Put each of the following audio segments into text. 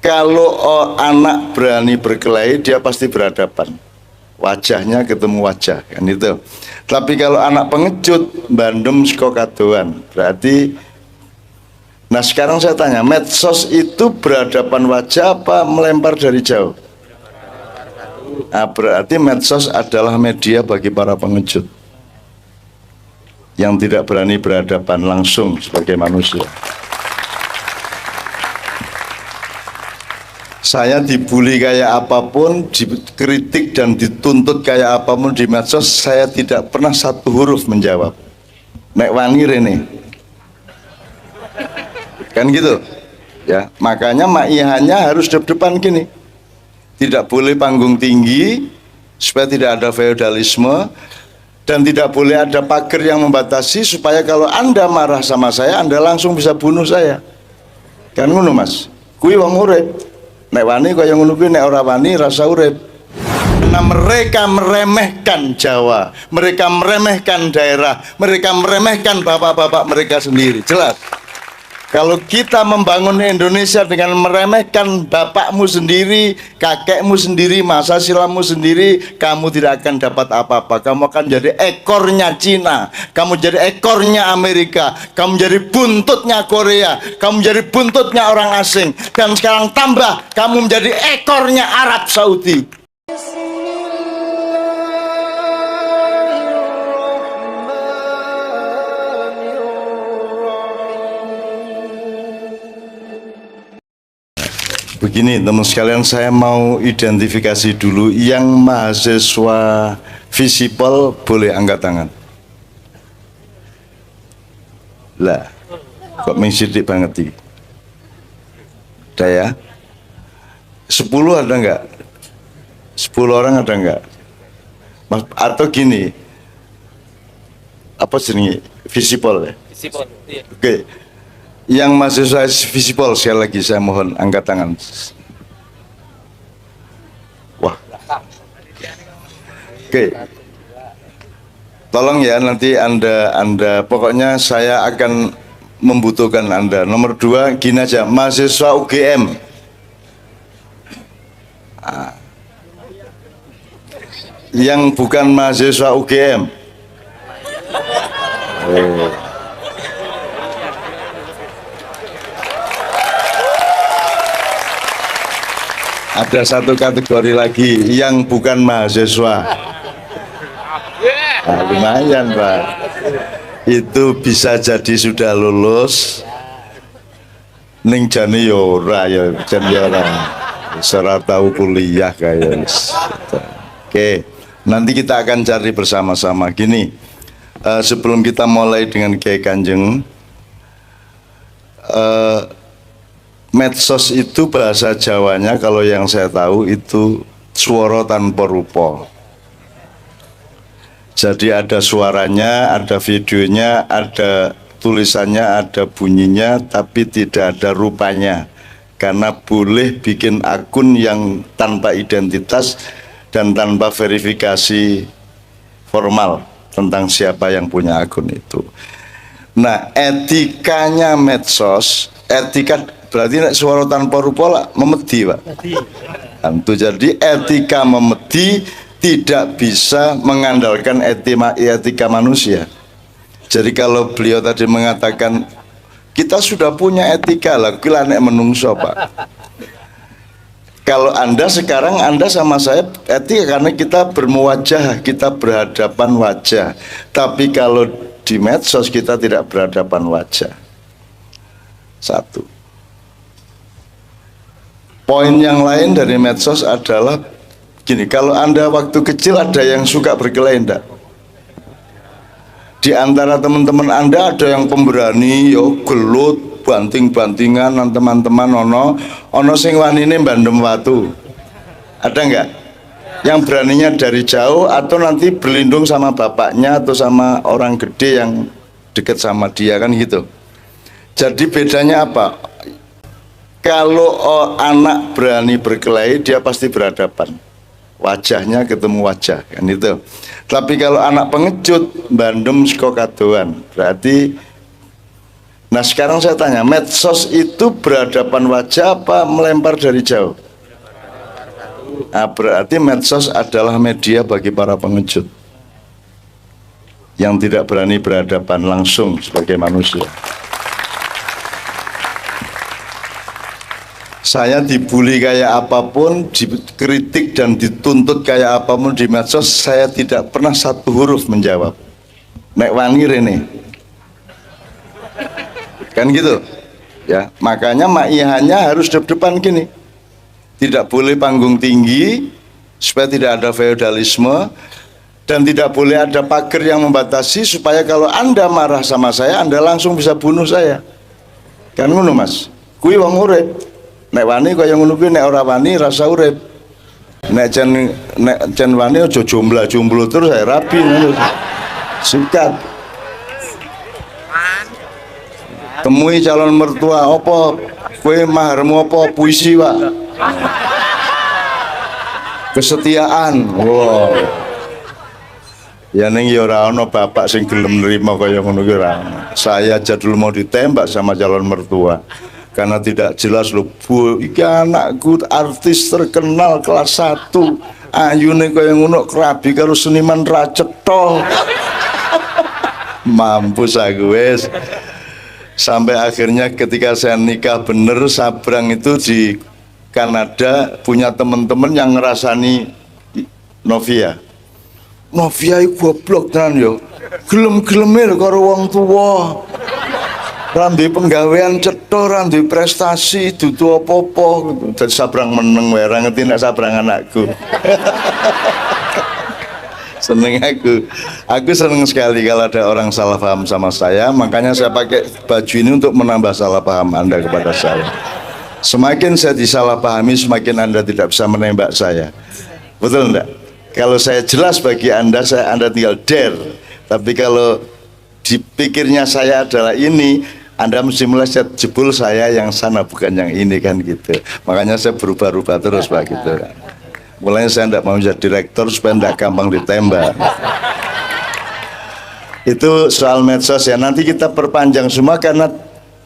Kalau anak berani berkelahi, dia pasti berhadapan. Wajahnya ketemu wajah, kan itu. Tapi kalau anak pengecut, bandem saka kadoan, berarti. Nah sekarang saya tanya, medsos itu berhadapan wajah apa melempar dari jauh? Nah, berarti medsos adalah media bagi para pengecut yang tidak berani berhadapan langsung sebagai manusia. Saya dibully kayak apapun, dikritik dan dituntut kayak apapun di medsos, saya tidak pernah satu huruf menjawab. Nek wani rene. Kan gitu. Ya, makanya maihannya harus depan gini. Tidak boleh panggung tinggi supaya tidak ada feodalisme, dan tidak boleh ada pagar yang membatasi supaya kalau Anda marah sama saya, Anda langsung bisa bunuh saya. Kan ngono Mas. Kuwi wong urip. Nek wani kaya ngono kuwi, nek ora wani rasa urip. Karena mereka meremehkan Jawa, mereka meremehkan daerah, mereka meremehkan bapak-bapak mereka sendiri. Jelas. Kalau kita membangun Indonesia dengan meremehkan bapakmu sendiri, kakekmu sendiri, masa silammu sendiri, kamu tidak akan dapat apa-apa. Kamu akan jadi ekornya Cina, kamu jadi ekornya Amerika, kamu jadi buntutnya Korea, kamu jadi buntutnya orang asing, dan sekarang tambah kamu menjadi ekornya Arab Saudi. Begini teman sekalian, saya mau identifikasi dulu yang mahasiswa Visipol, boleh angkat tangan. Lah, kok mengsidik banget sih? Ada ya? 10 ada enggak? 10 orang ada enggak? Atau gini, apa sih Visipol ya? Visipol, iya. Oke. Yang mahasiswa Visipol, sekali lagi saya mohon angkat tangan. Wah. Oke. Tolong ya, nanti Anda pokoknya saya akan membutuhkan Anda. Nomor 2, gini aja, mahasiswa UGM. Nah. Yang bukan mahasiswa UGM. Oh. Ada satu kategori lagi yang bukan mahasiswa. Nah, lumayan Pak. Itu bisa jadi sudah lulus. Ning jane yo ora ya, jan yo ora. Ora tahu kuliah kayak. Oke, nanti kita akan cari bersama-sama. Gini, sebelum kita mulai dengan Kiai Kanjeng, medsos itu bahasa Jawanya kalau yang saya tahu itu swara tanpa rupa. Jadi ada suaranya, ada videonya, ada tulisannya, ada bunyinya, tapi tidak ada rupanya. Karena boleh bikin akun yang tanpa identitas dan tanpa verifikasi formal tentang siapa yang punya akun itu. Nah, etikanya medsos, etika berarti nek suara tanpa rupa lah memedi Pak. Tentu, jadi etika memedi tidak bisa mengandalkan etika manusia. Jadi kalau beliau tadi mengatakan kita sudah punya etika lah, kira nek menungso Pak. Kalau Anda sekarang, Anda sama saya etika karena kita bermuwajah, kita berhadapan wajah. Tapi kalau di medsos kita tidak berhadapan wajah. Satu. Poin yang lain dari medsos adalah gini, kalau Anda waktu kecil ada yang suka berkelahi enggak? Di antara teman-teman Anda ada yang pemberani, yo gelut, banting-bantingan teman-teman, ono sing wanine bandem watu. Ada enggak? Yang beraninya dari jauh atau nanti berlindung sama bapaknya atau sama orang gede yang dekat sama dia, kan gitu. Jadi bedanya apa? Kalau anak berani berkelahi, dia pasti berhadapan. Wajahnya ketemu wajah, kan itu. Tapi kalau anak pengecut, bandem saka kadoan, berarti Nah sekarang saya tanya, medsos itu berhadapan wajah apa melempar dari jauh? Nah, berarti medsos adalah media bagi para pengejut yang tidak berani berhadapan langsung sebagai manusia. Saya dibully kayak apapun, dikritik dan dituntut kayak apapun di medsos, saya tidak pernah satu huruf menjawab. Nek wani rene. Kan gitu. Ya, makanya maihannya harus depan gini. Tidak boleh panggung tinggi supaya tidak ada feodalisme dan tidak boleh ada pagar yang membatasi supaya kalau Anda marah sama saya, Anda langsung bisa bunuh saya. Kan ngono, Mas. Kuwi wong urip. Nek wani kaya ngono kuwi, nek ora wani rasa urip. Nek jan wani aja jomblo terus saya rapi ngono. Sikat. Temui calon mertua apa? Kowe maharmu apa? Puisi, Pak. Kesetiaan. Wow. Ya ning ya ora ana bapak sing gelem nerima kaya ngono kuwi ora. Saya aja dulu mau ditembak sama calon mertua. Karena tidak jelas lho, Bu, iki anakku artis terkenal kelas 1. Ayune kaya ngono kerabi karo seniman ra cetha. Mampus aku wis. Sampai akhirnya ketika saya nikah bener, Sabrang itu di Kanada punya teman-teman yang ngerasani Novia. Novia itu goblok tenan yo. Gelem-geleme karo wong tuwa. Rambi penggawean cetha, rambi prestasi, dudu apa-apa. Dan Sabrang meneng wae, ora ngerti nek Sabrang anakku. Seneng aku seneng sekali kalau ada orang salah paham sama saya, makanya saya pakai baju ini untuk menambah salah paham Anda kepada saya. Semakin saya disalahpahami, semakin Anda tidak bisa menembak saya. Betul enggak? Kalau saya jelas bagi Anda tinggal dare. Tapi kalau dipikirnya saya adalah ini, Anda mesti melihat jebul saya yang sana bukan yang ini, kan gitu. Makanya saya berubah-ubah terus Pak gitu. Mulanya saya tidak mau jadi direktur supaya tidak gampang ditembak. Itu soal medsos ya. Nanti kita perpanjang semua karena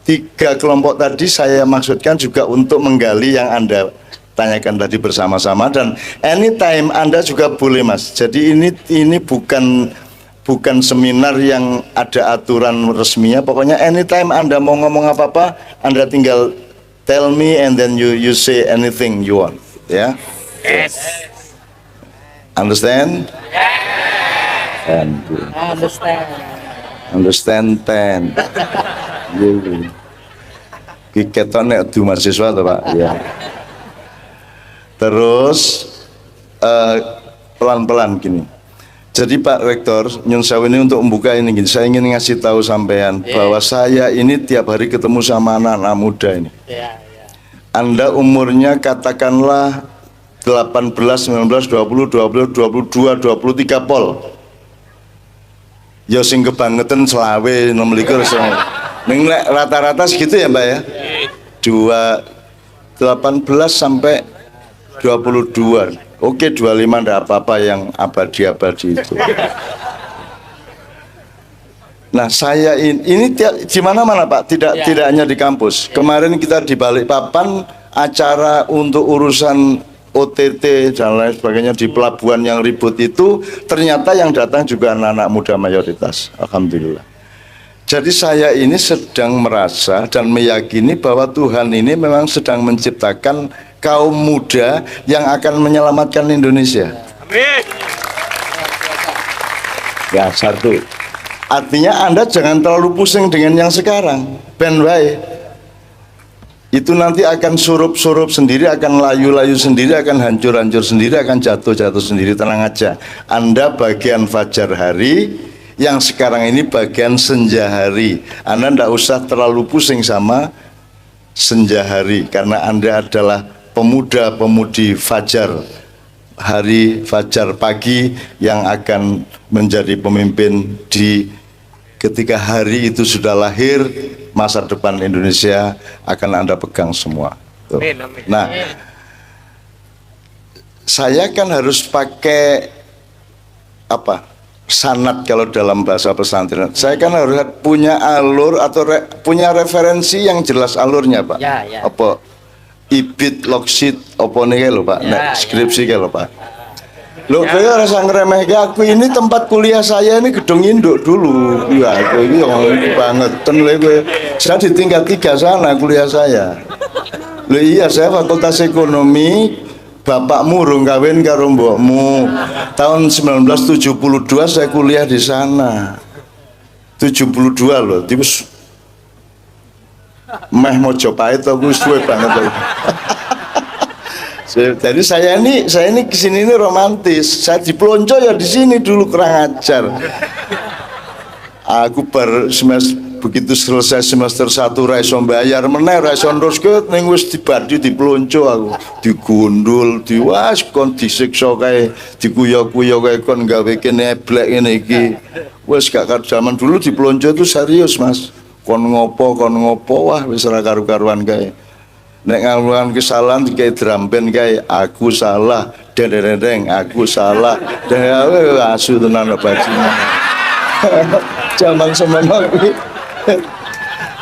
3 kelompok tadi saya maksudkan juga untuk menggali yang Anda tanyakan tadi bersama-sama, dan anytime Anda juga boleh, Mas. Jadi ini bukan seminar yang ada aturan resminya. Pokoknya anytime Anda mau ngomong apa-apa, Anda tinggal tell me and then you say anything you want, ya. Yes. Understand? And understand 10. Keton nek du mahasiswa to, Pak. Ya. Terus pelan-pelan gini. Jadi Pak Rektor, nyun sewu ini untuk membuka ini gini. Saya ingin ngasih tahu sampean bahwa saya ini tiap hari ketemu sama anak-anak muda ini. Anda umurnya katakanlah 18, 19, 20, 22, 23 pol. Ya sing kebangetan selawe 26 ning rata-rata segitu ya, Mbak ya. 18 sampai 22. Oke, 25 enggak apa-apa yang abadi-abadi itu. Nah, saya ini di mana-mana Pak, tidak hanya di kampus. Kemarin kita di Balikpapan acara untuk urusan OTT dan lain sebagainya di pelabuhan yang ribut itu, ternyata yang datang juga anak-anak muda mayoritas. Alhamdulillah. Jadi saya ini sedang merasa dan meyakini bahwa Tuhan ini memang sedang menciptakan kaum muda yang akan menyelamatkan Indonesia. Amin. Ya, satu. Artinya Anda jangan terlalu pusing dengan yang sekarang. Ben wae. Itu nanti akan surup-surup sendiri, akan layu-layu sendiri, akan hancur-hancur sendiri, akan jatuh-jatuh sendiri. Tenang aja. Anda bagian fajar hari, yang sekarang ini bagian senja hari. Anda tidak usah terlalu pusing sama senja hari, karena Anda adalah pemuda-pemudi fajar hari, fajar pagi yang akan menjadi pemimpin ketika hari itu sudah lahir. Masa depan Indonesia akan Anda pegang semua. Tuh. Nah, saya kan harus pakai apa? sanad kalau dalam bahasa pesantren. Saya kan harus punya alur atau punya referensi yang jelas alurnya, Pak. Ya, ya. Apa ibit loksit apa nih lho, Pak. Nek skripsi lho, Pak. Loh, saya rasa ngeremeh aku, ini tempat kuliah saya ini gedung induk dulu. Ya, aku ini banget. Saya di tingkat 3 sana kuliah saya. Loh iya, saya fakultas ekonomi. Bapakmu urung kawin karo mbokmu. Tahun 1972 saya kuliah di sana. 72 loh. Terus meh Mojopahit aku suwe banget. Jadi saya ini kesini ini romantis. Saya dipelonco ya di sini dulu, kurang ajar. Aku begitu selesai semester 1 ra iso mbayar meneh, ra iso neruske ning wis dibadi dipelonco aku. Digundul, diwas kon disiksa kae, dikuyo-kuyo kae kon gawe kene eblek ngene iki. Wis gak karo zaman dulu dipelonco itu serius, Mas. Kon ngopo, wah wis ora karu-karuan kae. Nek ngelakukan kesalahan kayak drum band kayak aku salah, deng aku salah, asu tenan bajingan. Zaman semono.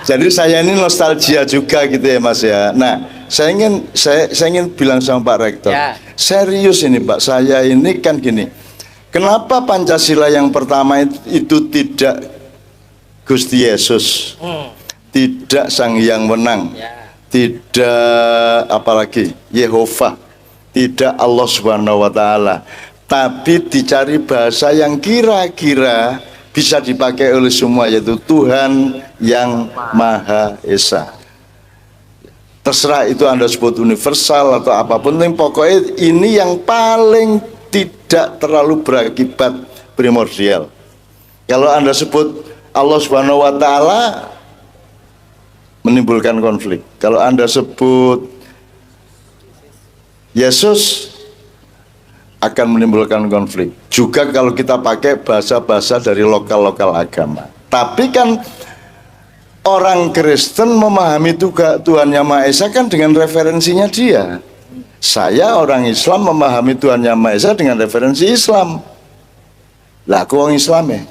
Jadi saya ini nostalgia juga gitu ya, Mas ya. Nah, saya ingin bilang sama Pak Rektor, ya. Serius ini Pak, saya ini kan gini. Kenapa Pancasila yang pertama itu tidak Gusti Yesus, tidak Sang Hyang Wenang, ya. Tidak apalagi Yehova, tidak Allah Subhanahu wa Ta'ala, tapi dicari bahasa yang kira-kira bisa dipakai oleh semua, yaitu Tuhan yang Maha Esa. Terserah itu Anda sebut universal atau apapun, yang pokoknya ini yang paling tidak terlalu berakibat primordial. Kalau Anda sebut Allah Subhanahu wa Ta'ala, menimbulkan konflik. Kalau Anda sebut Yesus, akan menimbulkan konflik. Juga kalau kita pakai bahasa-bahasa dari lokal-lokal agama. Tapi kan orang Kristen memahami Tuhan Yang Maha Esa kan dengan referensinya dia. Saya orang Islam memahami Tuhan Yang Maha Esa dengan referensi Islam. Lah aku orang Islam ya.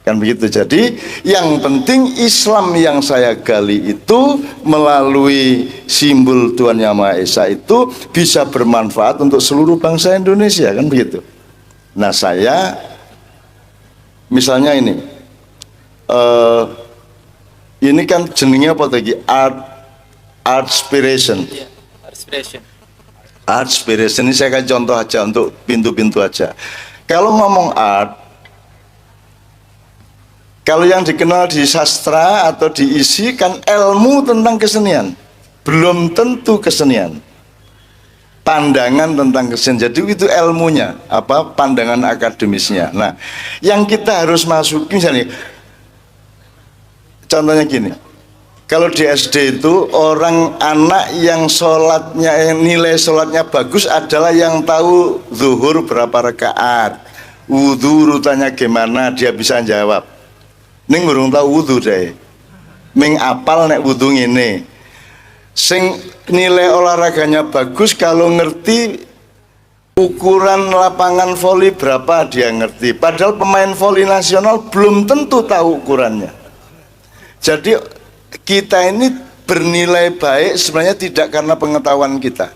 Kan begitu. Jadi yang penting Islam yang saya gali itu melalui simbol Tuhan Yang Maha Esa itu bisa bermanfaat untuk seluruh bangsa Indonesia, kan begitu. Nah saya misalnya ini kan jenengnya apa tadi? Artspiration. Artspiration ini saya kasih contoh aja untuk pintu-pintu aja. Kalau ngomong art, kalau yang dikenal di sastra atau diisi kan ilmu tentang kesenian, belum tentu kesenian. Pandangan tentang kesenian, jadi itu ilmunya, apa pandangan akademisnya. Nah, yang kita harus masukin misalnya, contohnya gini, kalau di SD itu anak yang sholatnya, nilai sholatnya bagus adalah yang tahu zuhur berapa rakaat, wudhu urutannya gimana, dia bisa jawab. Ning urung tau wudu deh. Ming apal nek wudu ngene. Sing nilai olahraganya bagus kalau ngerti ukuran lapangan voli berapa dia ngerti. Padahal pemain voli nasional belum tentu tahu ukurannya. Jadi kita ini bernilai baik sebenarnya tidak karena pengetahuan kita.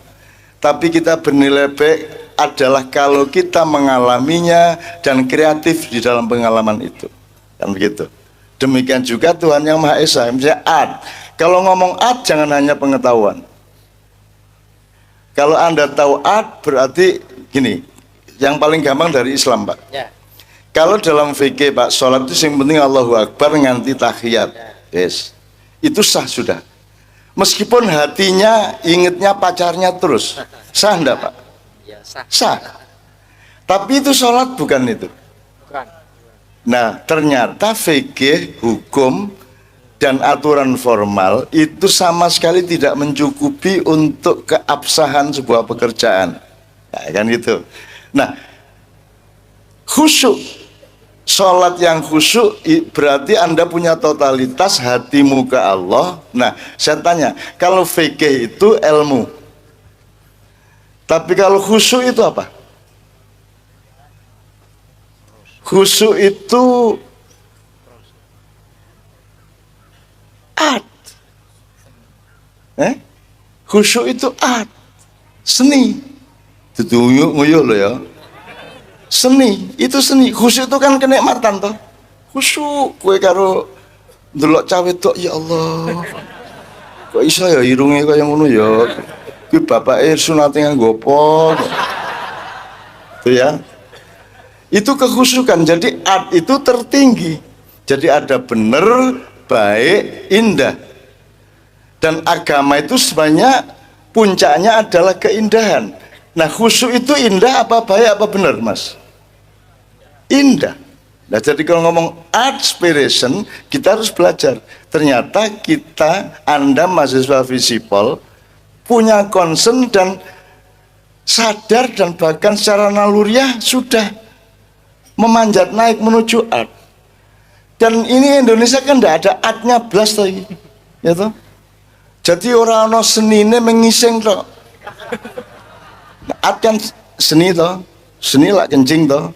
Tapi kita bernilai baik adalah kalau kita mengalaminya dan kreatif di dalam pengalaman itu. Kan begitu. Demikian juga Tuhan Yang Maha Esa. Misalnya art. Kalau ngomong art jangan hanya pengetahuan. Kalau Anda tahu art berarti gini, yang paling gampang dari Islam Pak. Ya. Kalau dalam fikih Pak, sholat itu yang penting Allahu Akbar nganti tahiyat. Ya. Yes. Itu sah sudah. Meskipun hatinya ingetnya pacarnya terus. Sah enggak Pak? Ya, sah. Sah. Tapi itu sholat bukan itu. Nah, ternyata fikih, hukum, dan aturan formal itu sama sekali tidak mencukupi untuk keabsahan sebuah pekerjaan. Nah, kan gitu. Nah, khusyuk, sholat yang khusyuk berarti Anda punya totalitas hatimu ke Allah. Nah, saya tanya, kalau fikih itu ilmu, tapi kalau khusyuk itu apa? Khusyuk itu art. Khusyuk itu art, seni. Nguyuh loh ya. Seni, itu seni. Khusyuk itu kan kenikmatan toh. Khusyuk kowe karo ndelok cawe tok, ya Allah. Kok iso ya irunge kaya ngono ya. Ki bapake sunate nganggo apa? Itu ya. Itu kekhusyukan. Jadi art itu tertinggi. Jadi ada benar, baik, indah. Dan agama itu sebenarnya puncaknya adalah keindahan. Nah, khusyuk itu indah apa baik apa benar, Mas? Indah. Nah, jadi kalau ngomong art inspiration, kita harus belajar. Ternyata Anda mahasiswa Visipol punya concern dan sadar dan bahkan secara naluriah sudah memanjat naik menuju art. Dan ini Indonesia kan tidak ada artnya blas lagi, ya toh. Jadi orang-orang senine mengising toh. Art kan seni toh, seni lah kencing toh.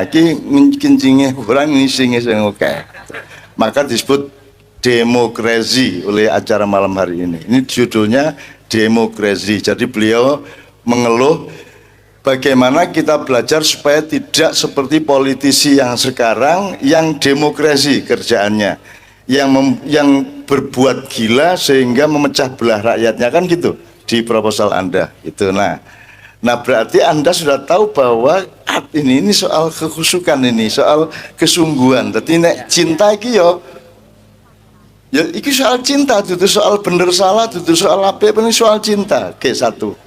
Ki kencingnya kurang ngisingnya sing oke. Maka disebut demokrasi oleh acara malam hari ini. Ini judulnya demokrasi. Jadi beliau mengeluh bagaimana kita belajar supaya tidak seperti politisi yang sekarang yang demokrasi kerjaannya, yang berbuat gila sehingga memecah belah rakyatnya, kan gitu di proposal Anda itu. Nah berarti Anda sudah tahu bahwa art ini soal kekhusyukan, ini soal kesungguhan. Jadi nek cinta iki ya iki soal cinta, itu soal bener salah, itu soal apa, ini soal cinta. Oke, satu.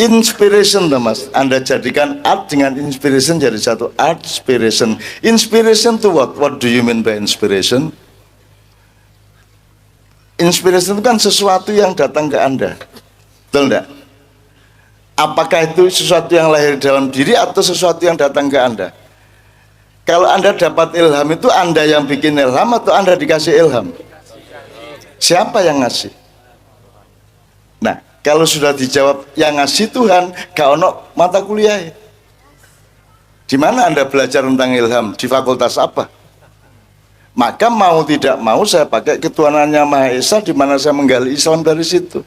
Inspiration, Mas. Anda jadikan art dengan inspiration jadi satu. Art inspiration. Inspiration to what? What do you mean by inspiration? Inspiration itu kan sesuatu yang datang ke Anda. Betul enggak? Apakah itu sesuatu yang lahir dalam diri atau sesuatu yang datang ke Anda? Kalau Anda dapat ilham itu Anda yang bikin ilham atau Anda dikasih ilham? Siapa yang ngasih? Nah, kalau sudah dijawab yang ngasih Tuhan, gak ono mata kuliah. Di mana Anda belajar tentang ilham? Di fakultas apa? Maka mau tidak mau saya pakai ketuhanannya Maha Esa, di mana saya menggali Islam dari situ.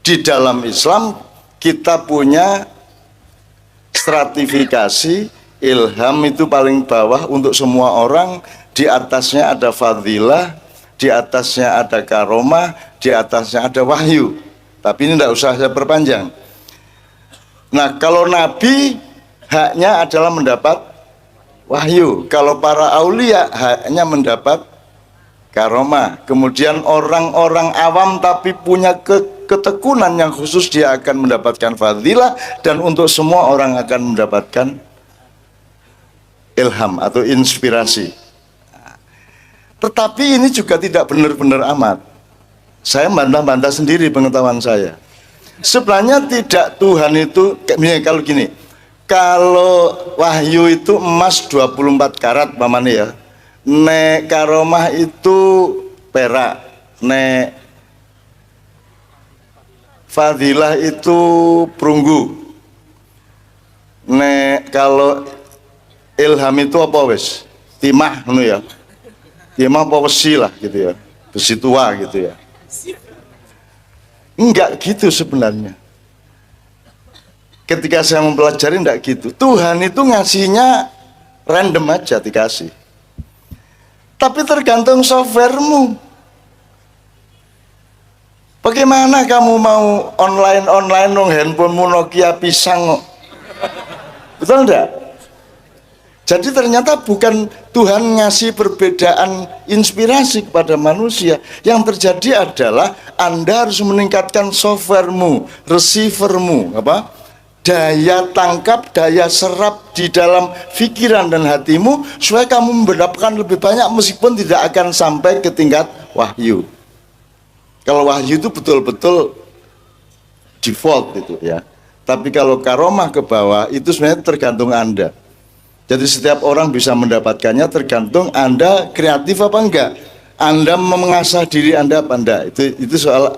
Di dalam Islam kita punya stratifikasi. Ilham itu paling bawah untuk semua orang, di atasnya ada fadilah, di atasnya ada karomah, di atasnya ada wahyu. Tapi ini tidak usah saya perpanjang. Nah, kalau Nabi haknya adalah mendapat wahyu. Kalau para aulia haknya mendapat karomah. Kemudian orang-orang awam tapi punya ketekunan yang khusus, dia akan mendapatkan fadilah. Dan untuk semua orang akan mendapatkan ilham atau inspirasi. Tetapi ini juga tidak benar-benar amat. Saya bantah-bantah sendiri pengetahuan saya. Sebenarnya tidak, Tuhan itu kalau gini, kalau wahyu itu emas 24 karat pamane ya. Nek karomah itu perak, nek fadilah itu perunggu. Nek kalau ilham itu apa wes? Timah ngono ya. Timah apa besi lah gitu ya. Besi tua gitu ya. Enggak gitu sebenarnya. Ketika saya mempelajari enggak gitu. Tuhan itu ngasihnya random aja dikasih. Tapi tergantung softwaremu. Bagaimana kamu mau online dong handphonemu Nokia pisang kok. Betul enggak? Jadi ternyata bukan Tuhan ngasih perbedaan inspirasi kepada manusia. Yang terjadi adalah Anda harus meningkatkan softwaremu, receivermu, daya tangkap, daya serap di dalam pikiran dan hatimu, supaya kamu mendapatkan lebih banyak meskipun tidak akan sampai ke tingkat wahyu. Kalau wahyu itu betul-betul default itu ya. Tapi kalau karomah ke bawah itu sebenarnya tergantung Anda. Jadi setiap orang bisa mendapatkannya, tergantung Anda kreatif apa enggak. Anda mengasah diri Anda apa enggak. Itu soal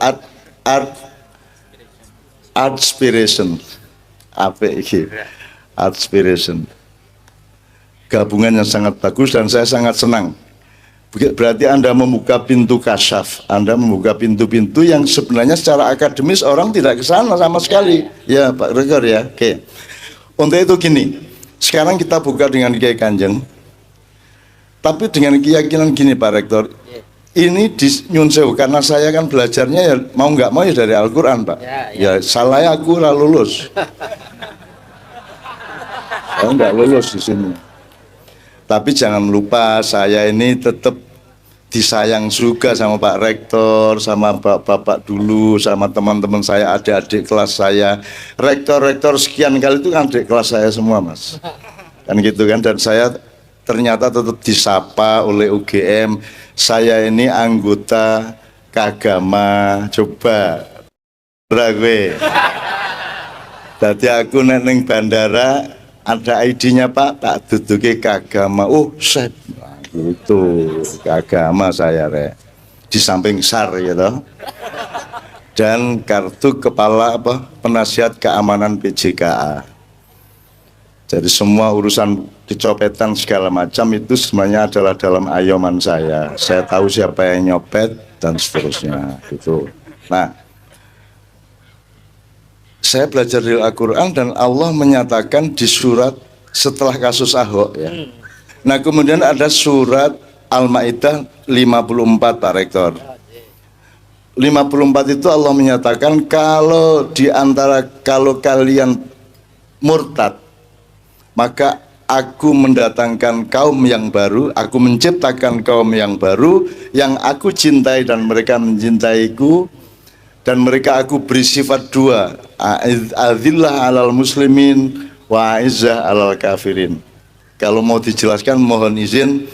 art inspiration. Apa iki? Art inspiration. gabungan yang sangat bagus dan saya sangat senang. Berarti Anda membuka pintu kasyaf, Anda membuka pintu-pintu yang sebenarnya secara akademis orang tidak ke sana sama sekali. Ya Pak Rektor ya, oke. Untuk itu gini, sekarang kita buka dengan Kiai Kanjeng, tapi dengan keyakinan gini Pak Rektor, ini di Nyun Sewu, karena saya kan belajarnya ya mau nggak mau ya dari Al-Quran Pak. Ya salah aku lah lulus. Saya nggak lulus di sini. Tapi jangan lupa saya ini tetap disayang juga sama Pak Rektor, sama Bapak dulu, sama teman-teman saya, adik-adik kelas saya. Rektor-rektor sekian kali itu kan adik kelas saya semua Mas. Kan gitu kan, dan saya ternyata tetap disapa oleh UGM. Saya ini anggota Kagama, coba gue. Jadi aku neng bandara ada ID-nya Pak, tak duduke Kagama. Oh, set. Nah, gitu. Kagama saya di samping SAR gitu. Dan kartu kepala penasihat keamanan PJKA. Jadi semua urusan kecopetan segala macam itu semuanya adalah dalam ayoman saya. Saya tahu siapa yang nyopet dan seterusnya gitu. Nah, saya belajar di Al-Quran dan Allah menyatakan di surat setelah kasus Ahok ya. Nah kemudian ada surat Al-Ma'idah 54 Pak Rektor. 54 itu Allah menyatakan kalau kalian murtad, maka aku mendatangkan kaum yang baru, aku menciptakan kaum yang baru yang aku cintai dan mereka mencintaiku. Dan mereka aku beri sifat dua, adzillah alal muslimin wa izzah alal kafirin. Kalau mau dijelaskan mohon izin.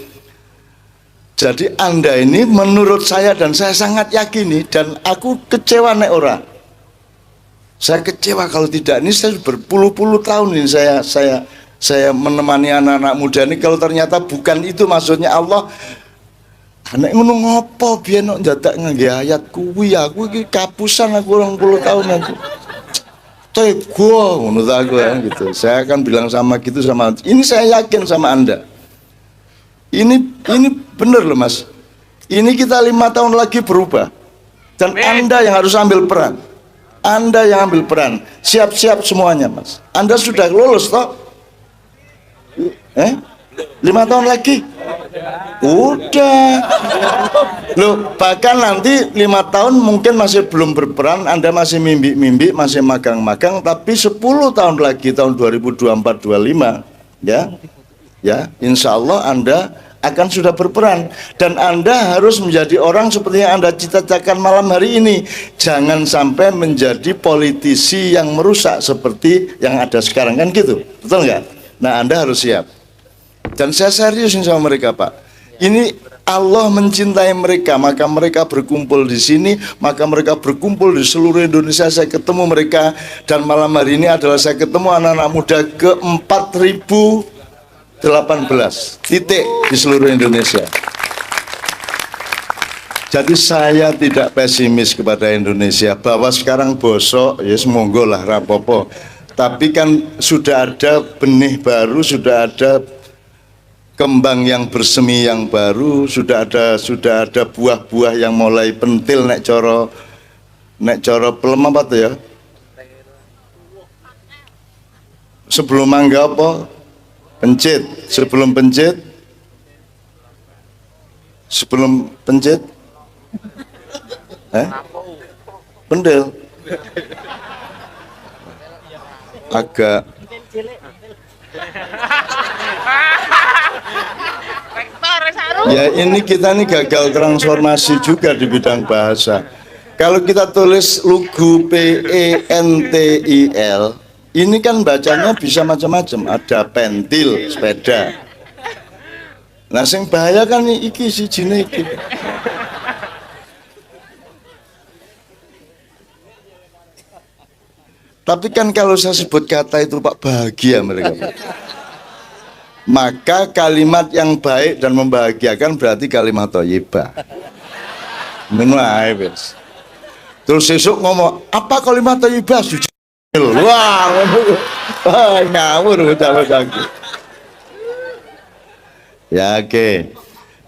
Jadi Anda ini menurut saya dan saya sangat yakini dan aku kecewa nek ora. Saya kecewa kalau tidak, ini saya berpuluh-puluh tahun ini saya menemani anak-anak muda ini, kalau ternyata bukan itu maksudnya Allah. Nek ngono ngopo biyen kok ndadak ngangge ayat kuwi, aku iki kapusan aku 20 tahun aku. Tego ngono ta aku ya gitu. Saya akan bilang sama gitu sama ini, saya yakin sama Anda. Ini benar loh Mas. Ini kita 5 tahun lagi berubah. Dan Anda yang harus ambil peran. Anda yang ambil peran. Siap-siap semuanya Mas. Anda sudah lulus toh? 5 tahun lagi? Udah. Loh, bahkan nanti 5 tahun mungkin masih belum berperan, Anda masih mimpi-mimpi, masih magang-magang, tapi 10 tahun lagi, tahun 2024-25 ya, insya Allah Anda akan sudah berperan. Dan Anda harus menjadi orang seperti yang Anda cita-citakan malam hari ini. Jangan sampai menjadi politisi yang merusak seperti yang ada sekarang, kan gitu, betul nggak? Nah Anda harus siap. Dan saya serius sama mereka Pak. Ini Allah mencintai mereka, maka mereka berkumpul di sini, maka mereka berkumpul di seluruh Indonesia. Saya ketemu mereka dan malam hari ini adalah saya ketemu anak-anak muda ke 4018 titik di seluruh Indonesia. Jadi saya tidak pesimis kepada Indonesia bahwa sekarang bosok, ya semonggo lah rapopo. Tapi kan sudah ada benih baru, sudah ada kembang yang bersemi yang baru, sudah ada buah-buah yang mulai pentil nek coro pelem apa tuh ya? Sebelum mangga apa? Pencit. Sebelum pencit? Pendil. Agak ya ini kita nih gagal transformasi juga di bidang bahasa. Kalau kita tulis lugu pentil, ini kan bacanya bisa macam-macam. Ada pentil, sepeda. Nah, sing bahaya kan iki sijine iki. Tapi kan kalau saya sebut kata itu Pak, bahagia mereka Pak. Maka kalimat yang baik dan membahagiakan berarti kalimat thayyibah. Wes. Terus besok ngomong, apa kalimat thayyibah? Wah, ngawur bocah-bocah. Ya, oke.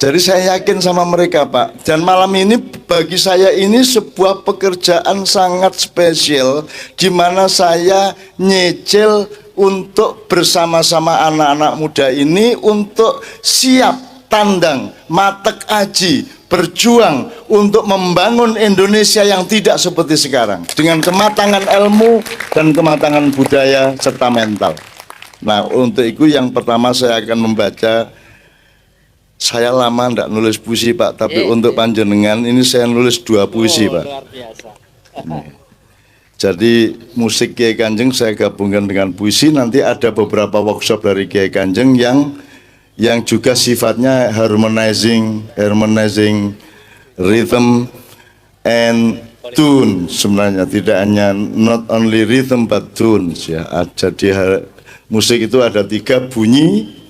Jadi saya yakin sama mereka, Pak. Dan malam ini bagi saya ini sebuah pekerjaan sangat spesial di mana saya nyicil untuk bersama-sama anak-anak muda ini untuk siap tandang, matek aji, berjuang untuk membangun Indonesia yang tidak seperti sekarang dengan kematangan ilmu dan kematangan budaya serta mental. Nah, untuk itu yang pertama saya akan membaca. Saya lama ndak nulis puisi, Pak, tapi untuk panjenengan ini saya nulis 2 puisi, Pak. Luar biasa. Jadi musik Kiai Kanjeng saya gabungkan dengan puisi. Nanti ada beberapa workshop dari Kiai Kanjeng yang juga sifatnya harmonizing rhythm and tune. Sebenarnya tidak hanya not only rhythm but tunes ya. Jadi musik itu ada 3: bunyi,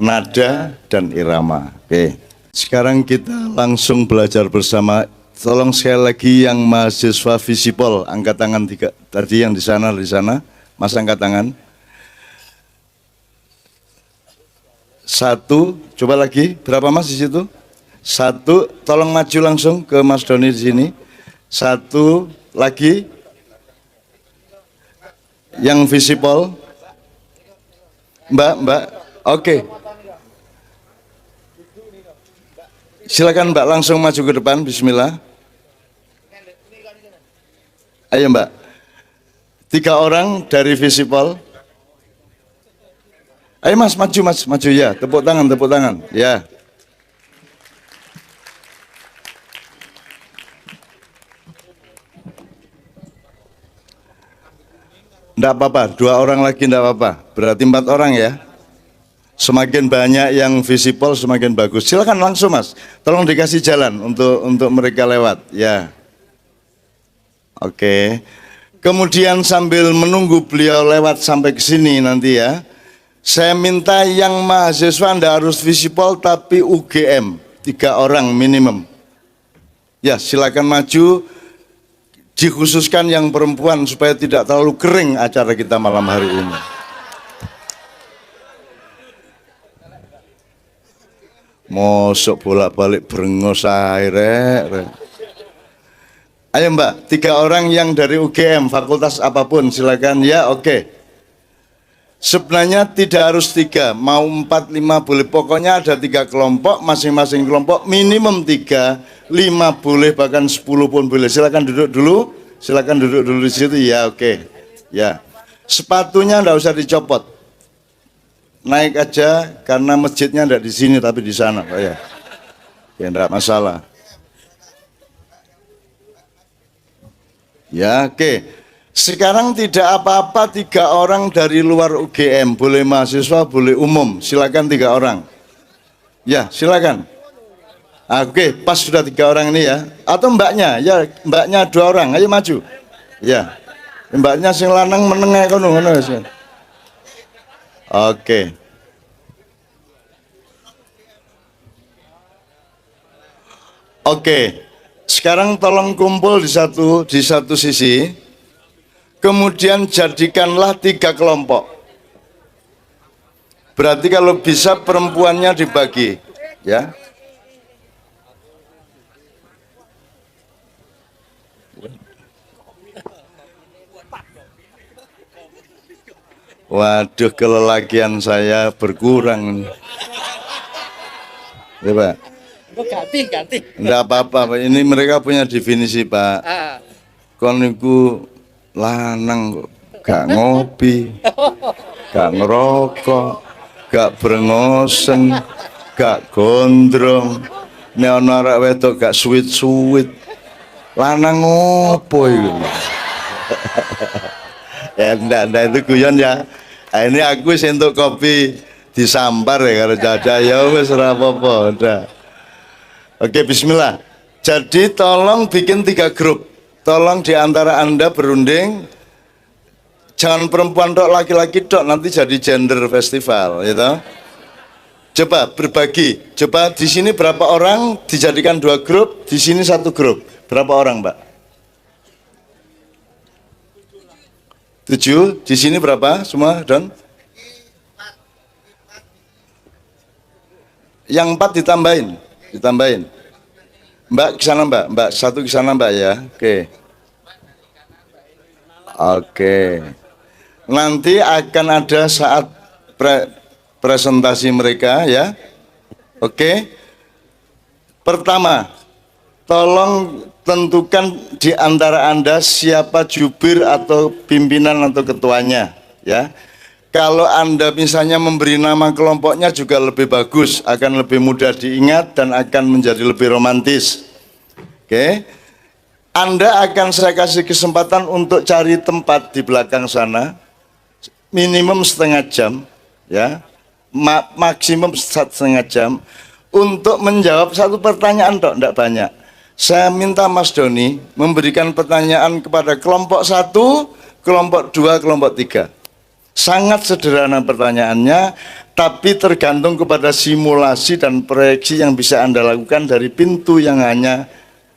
nada, dan irama. Oke. Sekarang kita langsung belajar bersama. Tolong sekali lagi yang mahasiswa Visipol angkat tangan 3 tadi yang di sana, Mas angkat tangan. 1, coba lagi. Berapa Mas di situ? 1, tolong maju langsung ke Mas Doni di sini. 1 lagi. Yang Visipol. Mbak. Oke. Silakan Mbak langsung maju ke depan. Bismillah. Ayo Mbak. 3 orang dari Visipol. Ayo Mas, maju ya. Tepuk tangan. Ya. Enggak apa-apa, 2 orang lagi enggak apa-apa. Berarti 4 orang ya. Semakin banyak yang Visipol semakin bagus. Silakan langsung Mas. Tolong dikasih jalan untuk mereka lewat ya. Oke. Kemudian sambil menunggu beliau lewat sampai ke sini nanti ya. Saya minta yang mahasiswa enggak harus Visipol tapi UGM. 3 orang minimum. Ya, silakan maju. Dikhususkan yang perempuan supaya tidak terlalu kering acara kita malam hari ini. Mosok bolak-balik brengos air. Ayo Mbak, 3 orang yang dari UGM, fakultas apapun silakan ya. Oke. Sebenarnya tidak harus 3, mau 4, 5 boleh. Pokoknya ada 3 kelompok, masing-masing kelompok minimum 3, 5 boleh, bahkan 10 pun boleh. Silakan duduk dulu di situ ya. Oke. Ya. Sepatunya enggak usah dicopot. Naik aja karena masjidnya enggak di sini tapi di sana, Pak ya. Ya enggak masalah. Ya, oke. Sekarang tidak apa-apa 3 orang dari luar UGM, boleh mahasiswa, boleh umum. Silakan 3 orang. Ya, silakan. Oke, pas sudah 3 orang ini ya. Atau mbaknya, ya mbaknya 2 orang, ayo maju. Ya, mbaknya sing lanang menengah kono. Oke. Oke. Sekarang tolong kumpul di satu sisi. Kemudian jadikanlah 3 kelompok. Berarti kalau bisa perempuannya dibagi, ya. Waduh, kelelakian saya berkurang. Ya Pak. Ganti. Enggak apa-apa, Pak. Ini mereka punya definisi, Pak. Kon niku lanang kok gak ngopi, gak ngerokok, gak brengosen, gak gondrong. Nek ana arek wedok gak suwit-suwit. Lanang ngopo iku? Ya ndak itu guyon ya. Nah, ini aku wis entuk kopi disampar ya karo Caca ya wis ora apa-apa, udah. Oke, bismillah. Jadi tolong bikin 3 grup. Tolong di antara Anda berunding. Jangan perempuan tok, laki-laki tok, nanti jadi gender festival, gitu. Coba berbagi. Coba di sini berapa orang dijadikan 2 grup, di sini 1 grup. Berapa orang, Mbak? 7, di sini berapa semua, Don? Yang 4 ditambahin. Mbak ke sana Mbak, Mbak satu ke sana Mbak ya. Oke. Nanti akan ada saat presentasi mereka ya. Oke. Pertama, tolong tentukan di antara Anda siapa jubir atau pimpinan atau ketuanya ya. Kalau Anda misalnya memberi nama kelompoknya juga lebih bagus, akan lebih mudah diingat dan akan menjadi lebih romantis. Oke. Anda akan saya kasih kesempatan untuk cari tempat di belakang sana, minimum setengah jam, ya, maksimum setengah jam, untuk menjawab satu pertanyaan dok, tidak banyak. Saya minta Mas Doni memberikan pertanyaan kepada kelompok 1, kelompok 2, kelompok 3. Sangat sederhana pertanyaannya, tapi tergantung kepada simulasi dan proyeksi yang bisa Anda lakukan dari pintu yang hanya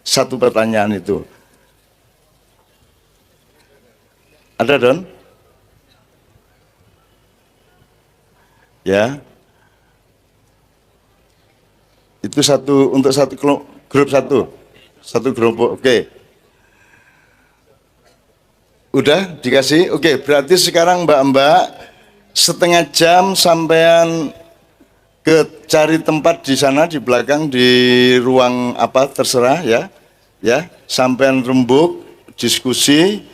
satu pertanyaan itu. Ada Don? Ya. Itu satu untuk satu grup satu. Satu kelompok. Oke. Udah dikasih? Oke, berarti sekarang Mbak-mbak setengah jam sampean cari tempat di sana di belakang di ruang apa terserah ya. Ya, sampean rembuk, diskusi,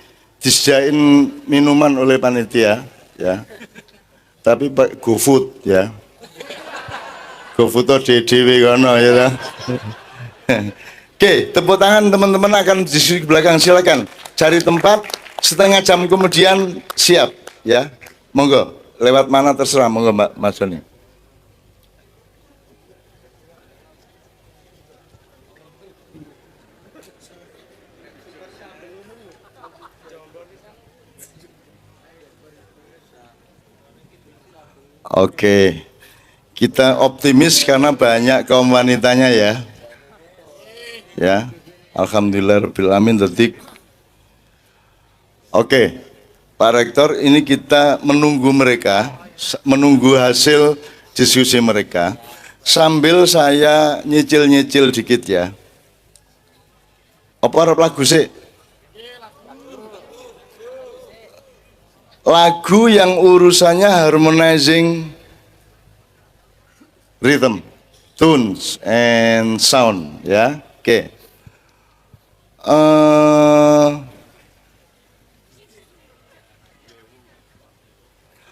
disediain minuman oleh panitia ya. Tapi Pak GoFood ya. GoFood atau DDW kono ya. Oke, tepuk tangan teman-teman akan di belakang, silakan. Cari tempat, setengah jam kemudian siap ya. Monggo, lewat mana terserah, monggo Mbak Mas Doni. Oke, kita optimis karena banyak kaum wanitanya ya. Ya, alhamdulillahirobbilalamin. Detik. Oke, Pak Rektor, ini kita menunggu mereka, menunggu hasil diskusi mereka. Sambil saya nyicil-nyicil dikit ya. Apa arep lagu sih? Lagu yang urusannya harmonizing rhythm, tunes, and sound, ya. Oke.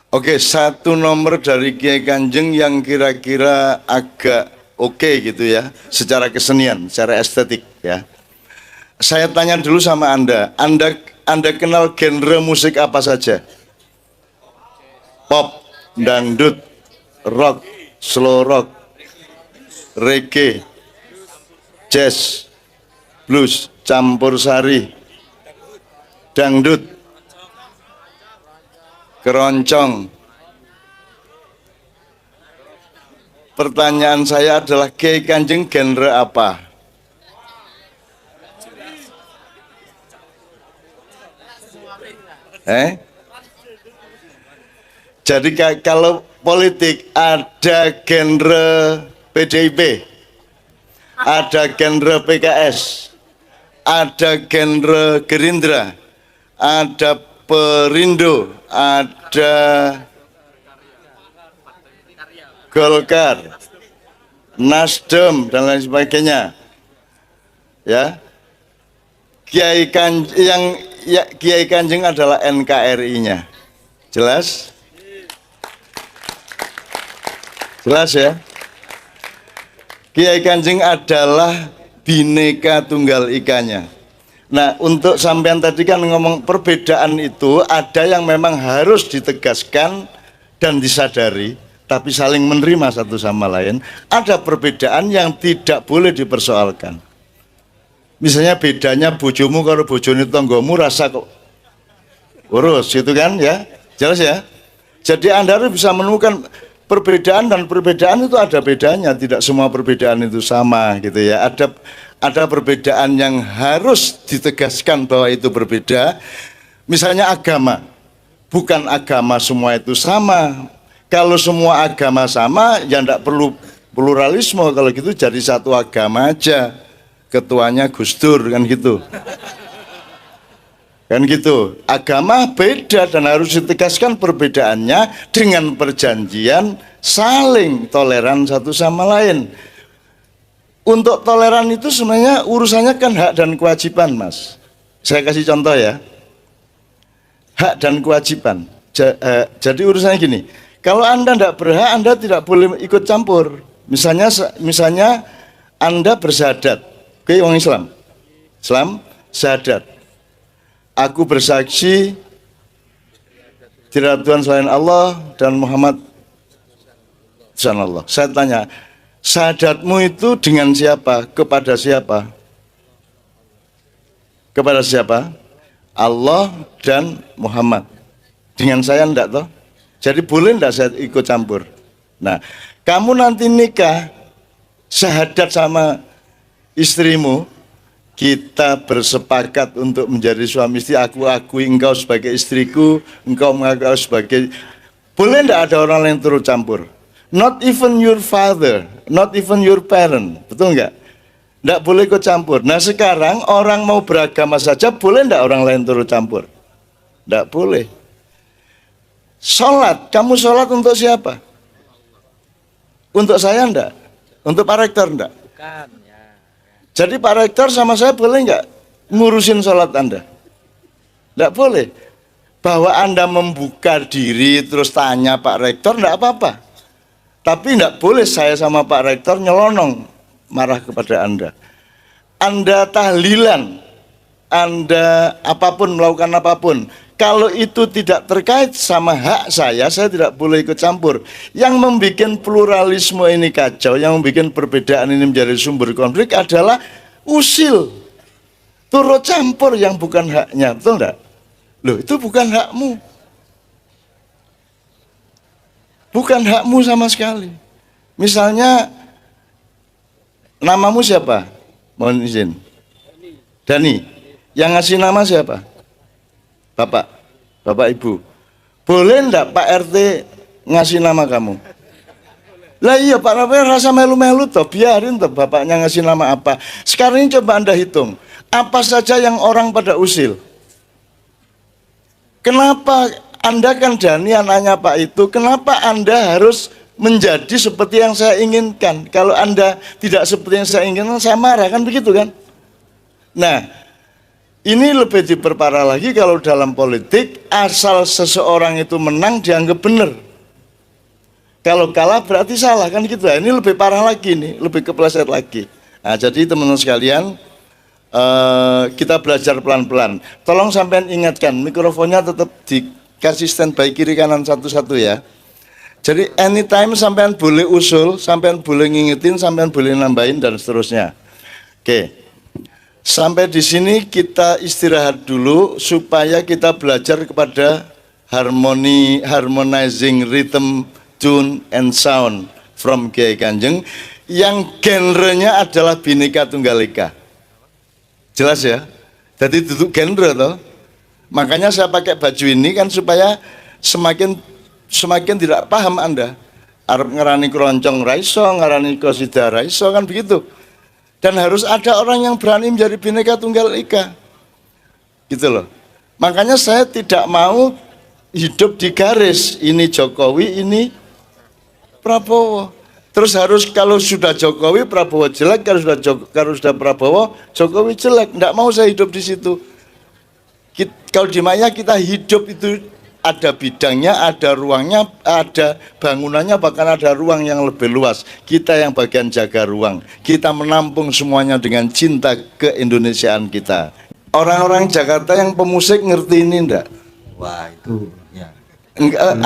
Oke, satu nomor dari Kiai Kanjeng yang kira-kira agak oke gitu ya, secara kesenian, secara estetik ya. Saya tanya dulu sama Anda kenal genre musik apa saja? Pop, dangdut, rock, slow rock, reggae, jazz, blues, campur sari, dangdut, keroncong. Pertanyaan saya adalah Kiai Kanjeng genre apa? Jadi kalau politik ada genre PDIP, ada genre PKS, ada genre Gerindra, ada Perindo, ada Golkar, Nasdem dan lain sebagainya. Ya. Kiai Kanjeng adalah NKRI-nya. Jelas? Jelas ya? Kiai Kanjeng adalah Bhinneka Tunggal Ika-nya. Nah, untuk sampean tadi kan ngomong perbedaan itu ada yang memang harus ditegaskan dan disadari, tapi saling menerima satu sama lain. Ada perbedaan yang tidak boleh dipersoalkan. Misalnya bedanya bojomu kalau bojone tanggamu rasa kok urus gitu kan ya. Jelas ya? Jadi Anda harus bisa menemukan perbedaan, dan perbedaan itu ada bedanya, tidak semua perbedaan itu sama gitu ya. Ada perbedaan yang harus ditegaskan bahwa itu berbeda. Misalnya agama, bukan agama semua itu sama. Kalau semua agama sama, ya tidak perlu pluralisme kalau gitu jadi satu agama aja. Ketuanya Gus Dur kan gitu. Kan gitu. Agama beda dan harus ditegaskan perbedaannya dengan perjanjian saling toleran satu sama lain. Untuk toleran itu sebenarnya urusannya kan hak dan kewajiban, Mas. Saya kasih contoh ya. Hak dan kewajiban. Jadi urusannya gini. Kalau Anda tidak berhak, Anda tidak boleh ikut campur. Misalnya Anda bersyahadat. Oke, orang Islam. Islam syahadat. Aku bersaksi tidak ada Tuhan selain Allah dan Muhammad Allah. Saya tanya, syahadatmu itu dengan siapa? Kepada siapa? Kepada siapa? Allah dan Muhammad. Dengan saya enggak toh? Jadi boleh enggak saya ikut campur? Nah, kamu nanti nikah syahadat sama istrimu, kita bersepakat untuk menjadi suami istri, aku akui engkau sebagai istriku, engkau mengaku sebagai, boleh enggak ada orang lain turut campur? Not even your father, not even your parent, betul enggak? Enggak boleh ikut campur. Nah sekarang orang mau beragama saja, boleh enggak orang lain turut campur? Enggak boleh. Sholat, kamu sholat untuk siapa? Untuk saya enggak? Untuk Pak Rektor enggak? Bukan. Jadi Pak Rektor sama saya boleh nggak ngurusin sholat Anda? Nggak boleh. Bahwa Anda membuka diri terus tanya Pak Rektor nggak apa-apa. Tapi nggak boleh saya sama Pak Rektor nyelonong marah kepada Anda. Anda tahlilan, Anda apapun, melakukan apapun. Kalau itu tidak terkait sama hak saya tidak boleh ikut campur. Yang membuat pluralisme ini kacau, yang membuat perbedaan ini menjadi sumber konflik adalah usil. Turut campur yang bukan haknya, betul enggak? Loh, itu bukan hakmu. Bukan hakmu sama sekali. Misalnya, namamu siapa? Mohon izin. Dani. Yang ngasih nama siapa? Bapak Ibu, boleh enggak Pak RT ngasih nama kamu? Lah iya Pak RT rasa melu-melu toh, biarin toh bapaknya ngasih nama apa. Sekarang ini coba Anda hitung, apa saja yang orang pada usil. Kenapa Anda kan Dani anaknya Pak itu, kenapa Anda harus menjadi seperti yang saya inginkan? Kalau Anda tidak seperti yang saya inginkan, saya marah, kan begitu kan? Nah, ini lebih diperparah lagi kalau dalam politik, asal seseorang itu menang dianggap benar. Kalau kalah berarti salah, kan gitu. Ini lebih parah lagi nih, lebih kepleset lagi. Nah, jadi teman-teman sekalian, kita belajar pelan-pelan. Tolong sampean ingatkan, mikrofonnya tetap dikasih standby kiri kanan satu-satu ya. Jadi anytime sampean boleh usul, sampean boleh ngingetin, sampean boleh nambahin dan seterusnya. Oke. Sampai di sini kita istirahat dulu supaya kita belajar kepada harmonizing rhythm, tune, and sound from Kiai Kanjeng yang genrenya adalah Bhinneka Tunggal Ika. Jelas ya? Jadi duduk genre toh. Makanya saya pakai baju ini kan supaya semakin tidak paham Anda. Arab ngarani keroncong raiso, ngarani qasidah raiso, kan begitu. Dan harus ada orang yang berani menjadi Bhinneka Tunggal Ika. Gitu loh. Makanya saya tidak mau hidup di garis. Ini Jokowi, ini Prabowo. Terus harus kalau sudah Jokowi, Prabowo jelek. Kalau sudah Prabowo, Jokowi jelek. Tidak mau saya hidup di situ. Kalau di Maya kita hidup itu ada bidangnya, ada ruangnya, ada bangunannya, bahkan ada ruang yang lebih luas. Kita yang bagian jaga ruang, kita menampung semuanya dengan cinta keindonesiaan kita. Orang-orang Jakarta yang pemusik ngerti ini enggak? Wah itu ya.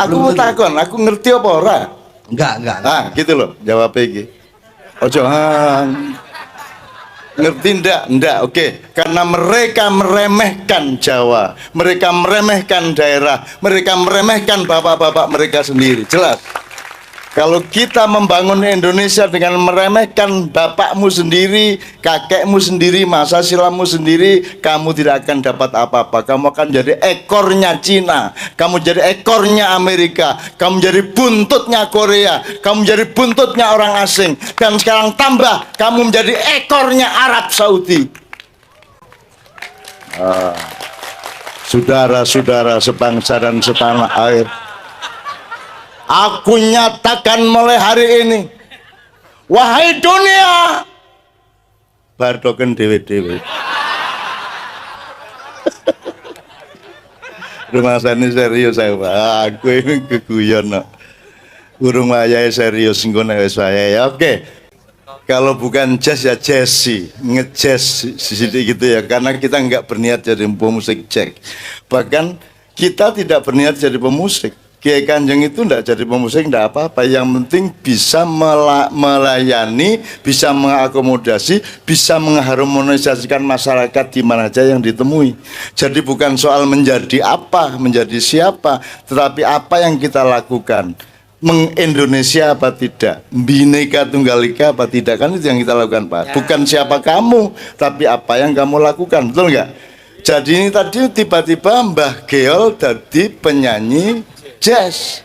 Aku mau takon, aku ngerti apa ora? Enggak. Ah gitu loh, jawab iki. Ojo ngerti ndak? Oke. Karena mereka meremehkan Jawa, mereka meremehkan daerah, mereka meremehkan bapak-bapak mereka sendiri. Jelas. Kalau kita membangun Indonesia dengan meremehkan bapakmu sendiri, kakekmu sendiri, masa silammu sendiri, kamu tidak akan dapat apa-apa. Kamu akan jadi ekornya Cina, kamu jadi ekornya Amerika, kamu jadi buntutnya Korea, kamu jadi buntutnya orang asing. Dan sekarang tambah, kamu menjadi ekornya Arab Saudi. Saudara-saudara sebangsa dan setanah air, aku nyatakan mulai hari ini, wahai dunia, bardoken dewe-dewe. Rumah ini serius saya, aku ini keguyon no. Urung wayahe serius ngono wis wayahe. Oke. Kalau bukan jazz ya jazzy, ngejazz sedikit gitu ya, karena kita nggak berniat jadi pemusik jazz. Bahkan kita tidak berniat jadi pemusik. Kiai Kanjeng itu enggak jadi pemusik, enggak apa-apa. Yang penting bisa melayani, bisa mengakomodasi, bisa mengharmonisasikan masyarakat di mana aja yang ditemui. Jadi bukan soal menjadi apa, menjadi siapa, tetapi apa yang kita lakukan. Mengindonesia apa tidak, Bhinneka Tunggal Ika apa tidak, kan itu yang kita lakukan Pak. Bukan siapa kamu, tapi apa yang kamu lakukan, betul nggak? Jadi ini tadi tiba-tiba Mbah Geol jadi penyanyi jazz.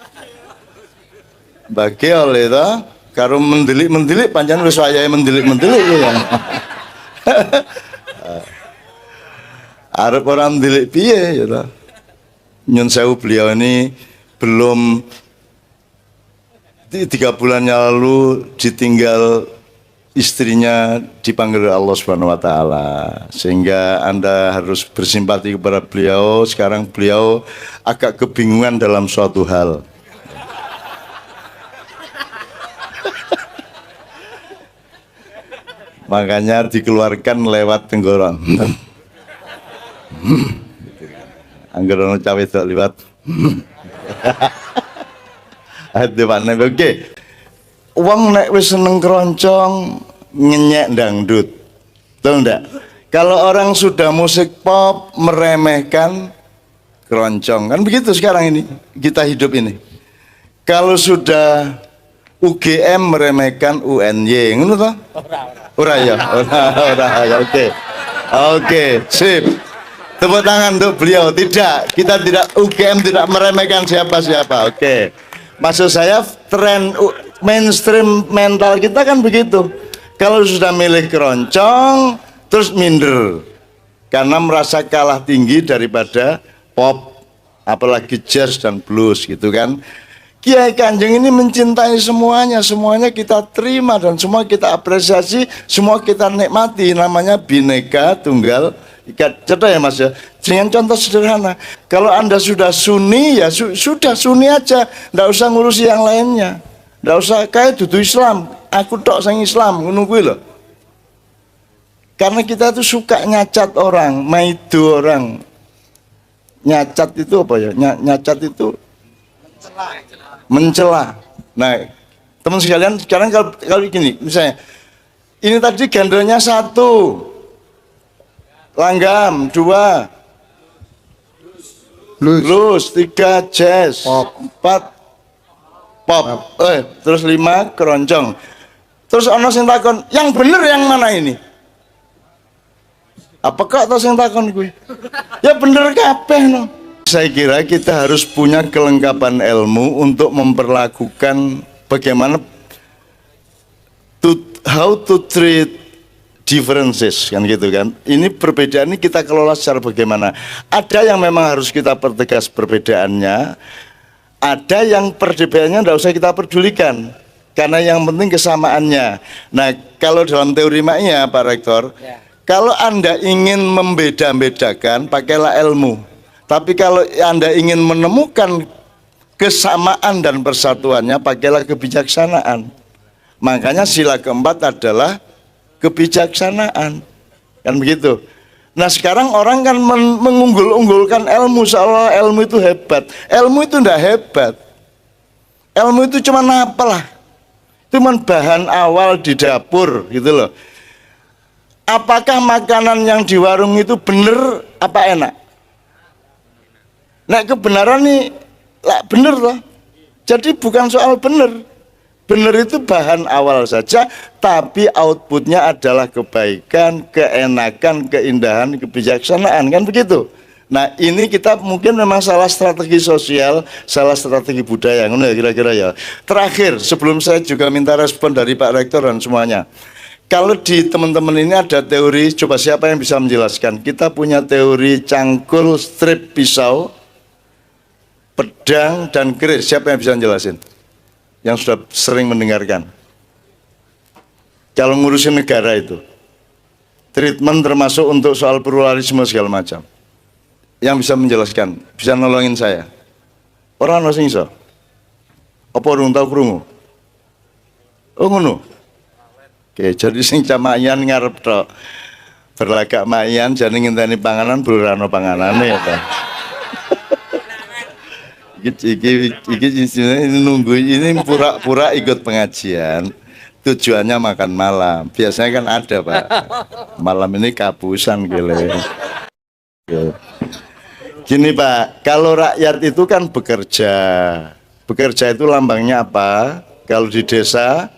Mbah Geol itu karo mendelik-mendelik pancen wis wayahe mendelik-mendelik ya. Arep orang mendelik piye ya. Nyun sewu, beliau ini belum 3 bulan yang lalu ditinggal istrinya, dipanggil Allah Subhanahu wa taala, sehingga Anda harus bersimpati kepada beliau. Sekarang beliau agak kebingungan dalam suatu hal. Makanya dikeluarkan lewat tenggorok. Angger ono cawe tok liwat. Oke, uang nek wis seneng keroncong ngenyek dangdut, tahu ndak? Kalau orang sudah musik pop meremehkan keroncong, kan begitu sekarang ini kita hidup ini. Kalau sudah UGM meremehkan UNY, ngono toh? Ora ya, ora. Oke, sip. Tepuk tangan untuk beliau. Tidak, kita tidak, UGM tidak meremehkan siapa-siapa. Oke. Maksud saya tren mainstream mental kita kan begitu. Kalau sudah milih keroncong terus minder karena merasa kalah tinggi daripada pop, apalagi jazz dan blues gitu kan. Kiai Kanjeng ini mencintai semuanya, semuanya kita terima dan semua kita apresiasi, semua kita nikmati. Namanya Bhinneka Tunggal Ika. Contoh ya Mas ya, dengan contoh sederhana. Kalau Anda sudah Sunni ya sudah Sunni aja, nggak usah ngurusi yang lainnya, nggak usah kayak dudu Islam. Aku tok sang Islam, ngono kuwi lho. Karena kita tuh suka nyacat orang, maido orang. Nyacat itu apa ya? Nyacat itu mencela. Nah, teman sekalian, sekarang kalau gini, misalnya ini tadi gendernya 1 langgam, 2 blues, 3 jazz, 4 pop, terus 5 keroncong. Terus ono sing takon, yang bener yang mana ini? Apakah atau sing takon gue? Ya bener kabeh no. Saya kira kita harus punya kelengkapan ilmu untuk memperlakukan bagaimana how to treat differences, kan gitu kan. Ini perbedaan ini kita kelola secara bagaimana. Ada yang memang harus kita pertegas perbedaannya, ada yang perbedaannya tidak usah kita pedulikan karena yang penting kesamaannya. Nah, kalau dalam teori maknya Pak Rektor, kalau Anda ingin membeda-bedakan, pakailah ilmu. Tapi kalau Anda ingin menemukan kesamaan dan persatuannya, pakailah kebijaksanaan. Makanya sila keempat adalah kebijaksanaan, kan begitu. Nah sekarang orang kan mengunggul-unggulkan ilmu, seolah ilmu itu hebat. Ilmu itu tidak hebat. Ilmu itu cuma apalah, cuma bahan awal di dapur gitu loh. Apakah makanan yang di warung itu benar apa enak? Nah kebenaran nih lah bener loh. Jadi bukan soal bener. Benar itu bahan awal saja, tapi outputnya adalah kebaikan, keenakan, keindahan, kebijaksanaan, kan begitu. Nah ini kita mungkin memang salah strategi sosial, salah strategi budaya, kira-kira ya. Terakhir, sebelum saya juga minta respon dari Pak Rektor dan semuanya. Kalau di teman-teman ini ada teori, coba siapa yang bisa menjelaskan? Kita punya teori cangkul, strip, pisau, pedang, dan keris. Siapa yang bisa menjelasin? Yang sudah sering mendengarkan. Kalau ngurusin negara itu, treatment termasuk untuk soal pluralisme segala macam. Yang bisa menjelaskan, bisa nolongin saya. Orang ono sing iso. Apa urung tau krungu? Oh ngono. Oke, jadi sing camayan ngarep tok. Berlagak mayan jadi ngenteni panganan belurano panganane ya, Pak. Ini nunggu ini pura-pura ikut pengajian, tujuannya makan malam. Biasanya kan ada, Pak. Malam ini kapusan gile. Gini, Pak, kalau rakyat itu kan bekerja. Bekerja itu lambangnya apa? Kalau di desa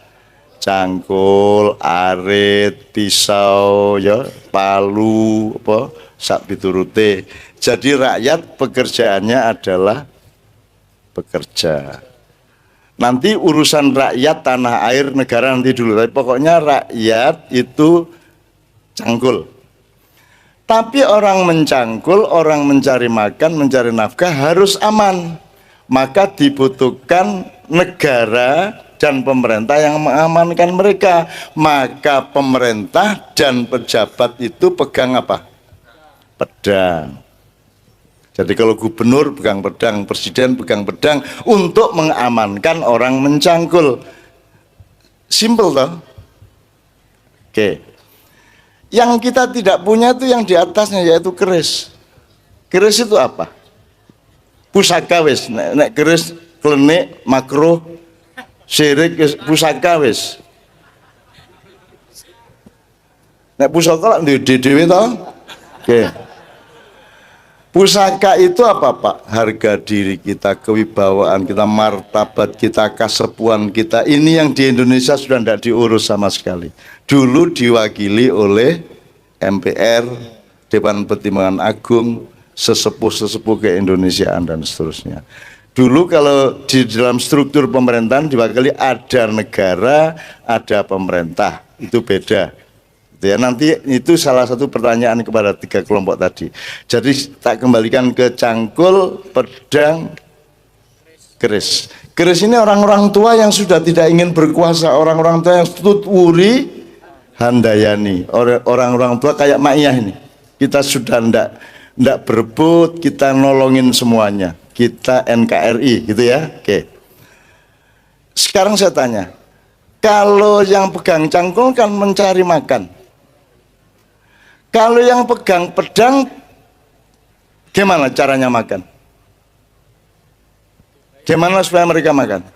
cangkul, arit, pisau, ya, palu, apa, sak piturute. Jadi rakyat pekerjaannya adalah bekerja. Nanti urusan rakyat, tanah air, negara nanti dulu. Tapi pokoknya rakyat itu cangkul. Tapi orang mencangkul, orang mencari makan, mencari nafkah harus aman. Maka dibutuhkan negara dan pemerintah yang mengamankan mereka. Maka pemerintah dan pejabat itu pegang apa? Pedang. Jadi kalau gubernur pegang pedang, presiden pegang pedang untuk mengamankan orang mencangkul. Simple toh? Oke. Yang kita tidak punya itu yang di atasnya, yaitu keris. Keris itu apa? Pusaka wis. Nek keris klenik, makruh, syirik, pusaka wis. Nek pusaka lak dhewe toh? Oke. Pusaka itu apa, Pak? Harga diri kita, kewibawaan kita, martabat kita, kesepuan kita. Ini yang di Indonesia sudah tidak diurus sama sekali. Dulu diwakili oleh MPR, Dewan Pertimbangan Agung, sesepuh-sesepuh keindonesiaan dan seterusnya. Dulu kalau di dalam struktur pemerintahan diwakili ada negara, ada pemerintah. Itu beda. Ya, nanti itu salah satu pertanyaan kepada tiga kelompok tadi. Jadi tak kembalikan ke cangkul, pedang, keris. Keris ini orang-orang tua yang sudah tidak ingin berkuasa, orang-orang tua yang tutwuri handayani, orang-orang tua kayak Mak Iyah ini. Kita sudah ndak berebut, kita nolongin semuanya. Kita NKRI gitu ya. Oke. Sekarang saya tanya, kalau yang pegang cangkul kan mencari makan. Kalau yang pegang pedang, gimana caranya makan? Gimana supaya mereka makan?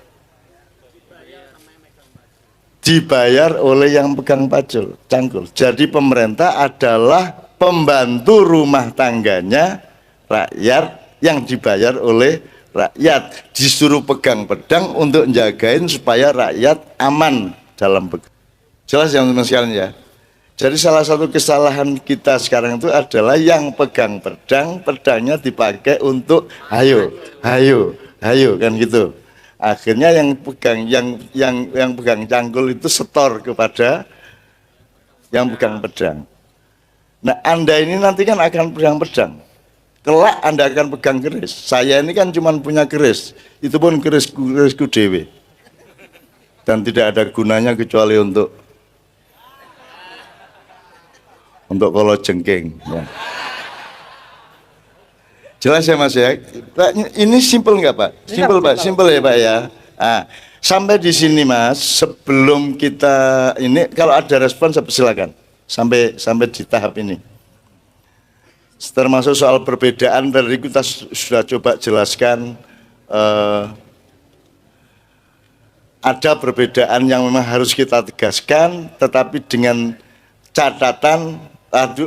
Dibayar oleh yang pegang pacul, cangkul. Jadi pemerintah adalah pembantu rumah tangganya rakyat yang dibayar oleh rakyat. Disuruh pegang pedang untuk jagain supaya rakyat aman dalam bekerja. Jelas ya teman-teman sekalian ya? Jadi salah satu kesalahan kita sekarang itu adalah yang pegang pedang, pedangnya dipakai untuk hayo kan gitu. Akhirnya yang pegang yang pegang cangkul itu setor kepada yang pegang pedang. Nah, Anda ini nanti kan akan pegang pedang. Kelak Anda akan pegang keris. Saya ini kan cuma punya keris. Itu pun kerisku dewe. Dan tidak ada gunanya kecuali untuk kalau jengking ya. Jelas ya Mas ya. Pak, ini simple nggak Pak? Simple Pak, simple ya Pak ya. Nah, sampai di sini Mas, sebelum kita ini kalau ada respon silakan. Sampai di tahap ini. Termasuk soal perbedaan tadi kita sudah coba jelaskan, ada perbedaan yang memang harus kita tegaskan, tetapi dengan catatan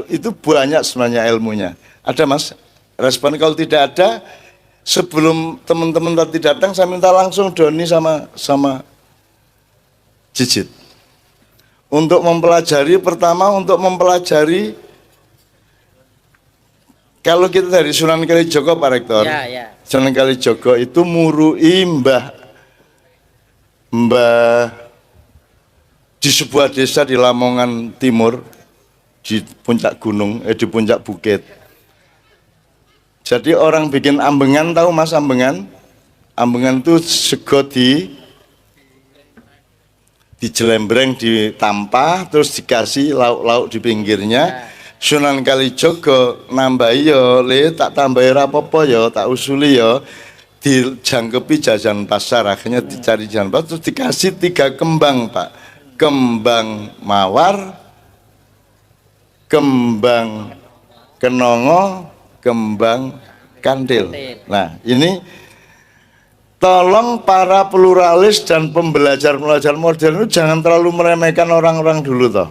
itu banyak sebenarnya ilmunya. Ada Mas? Respon kalau tidak ada, sebelum teman-teman tadi datang saya minta langsung Doni sama Jijit. Untuk mempelajari, pertama untuk mempelajari, kalau kita dari Sunan Kalijogo Pak Rektor, Sunan Kalijogo itu murui Mbah di sebuah desa di Lamongan Timur, di puncak gunung, di puncak bukit. Jadi orang bikin ambengan, tahu Mas ambengan? Ambengan itu sego dijelembreng, ditampah, terus dikasih lauk-lauk di pinggirnya. Sunan Kalijogo nambahi yo, tak tambahi rapopo yo, tak usuli yo, dijangkepi jajan pasar, akhirnya dicari jajan pasar, terus dikasih 3 kembang Pak, kembang mawar, kembang kenongo, kembang kandil. Nah ini tolong para pluralis dan pembelajar modern itu jangan terlalu meremehkan orang-orang dulu toh.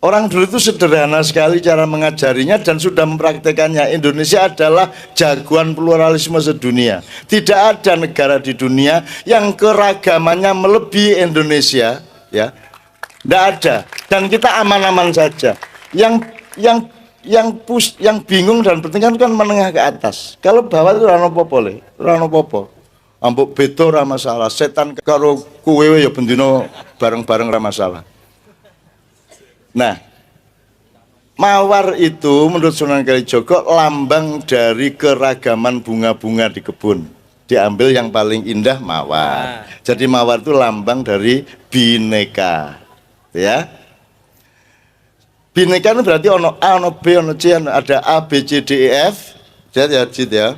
Orang dulu itu sederhana sekali cara mengajarinya dan sudah mempraktekannya. Indonesia adalah jagoan pluralisme sedunia. Tidak ada negara di dunia yang keragamannya melebihi Indonesia, ya. Tidak ada. Dan kita aman-aman saja. Yang bingung dan bertingkat kan menengah ke atas. Kalau bawah itu rano popo le, rano popo. Ambok beto ra masalah, setan karo kuwe ya bendino bareng-bareng ra masalah. Nah, mawar itu menurut Sunan Kalijogo lambang dari keragaman bunga-bunga di kebun. Diambil yang paling indah mawar. Jadi mawar itu lambang dari bineka, ya. Bineka itu berarti ono A, ono B, ono C, ada A, B, C, D, E, F. Jadi ya.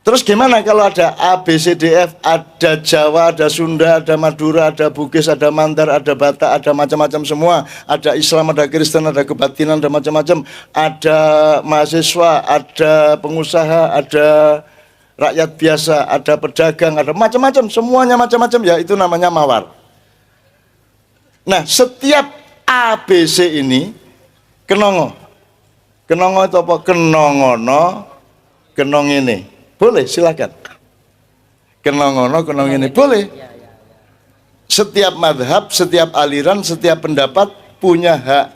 Terus gimana kalau ada A, B, C, D, F, ada Jawa, ada Sunda, ada Madura, ada Bugis, ada Mandar, ada Batak, ada macam-macam semua. Ada Islam, ada Kristen, ada kebatinan, ada macam-macam. Ada mahasiswa, ada pengusaha, ada rakyat biasa, ada pedagang, ada macam-macam. Semuanya macam-macam, ya itu namanya mawar. Nah, setiap A, B, C ini kenongo. Kenongo itu apa? Kenongono, kenong ini. Boleh, silakan. Kenongono, kenong ini boleh. Setiap madhab, setiap aliran, setiap pendapat punya hak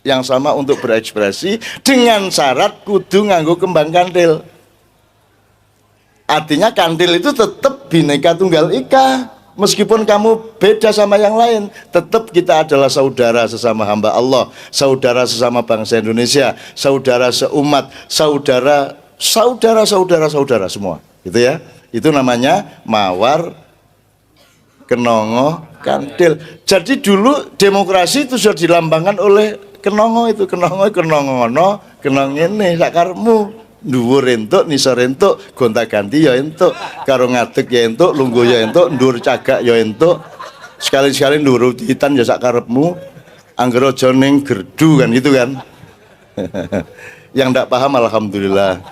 yang sama untuk berekspresi dengan syarat kudu nganggo kembang kandil. Artinya kandil itu tetap Bhinneka Tunggal Ika. Meskipun kamu beda sama yang lain, tetap kita adalah saudara sesama hamba Allah, saudara sesama bangsa Indonesia, saudara seumat, saudara semua, gitu ya. Itu namanya mawar, kenongo, kandil. Jadi dulu demokrasi itu sudah dilambangkan oleh kenongo itu, kenongono, kenong ini sakarmu. Dhuwur entuk, nisor entuk, gonta-ganti ya entuk, karo ngadeg ya entuk, lungguh ya entuk, ndur cagak ya entuk. Sekali-sekali ndur utitan ya sak karepmu. Anggere aja ning gerdu kan gitu kan. Yang ndak paham alhamdulillah.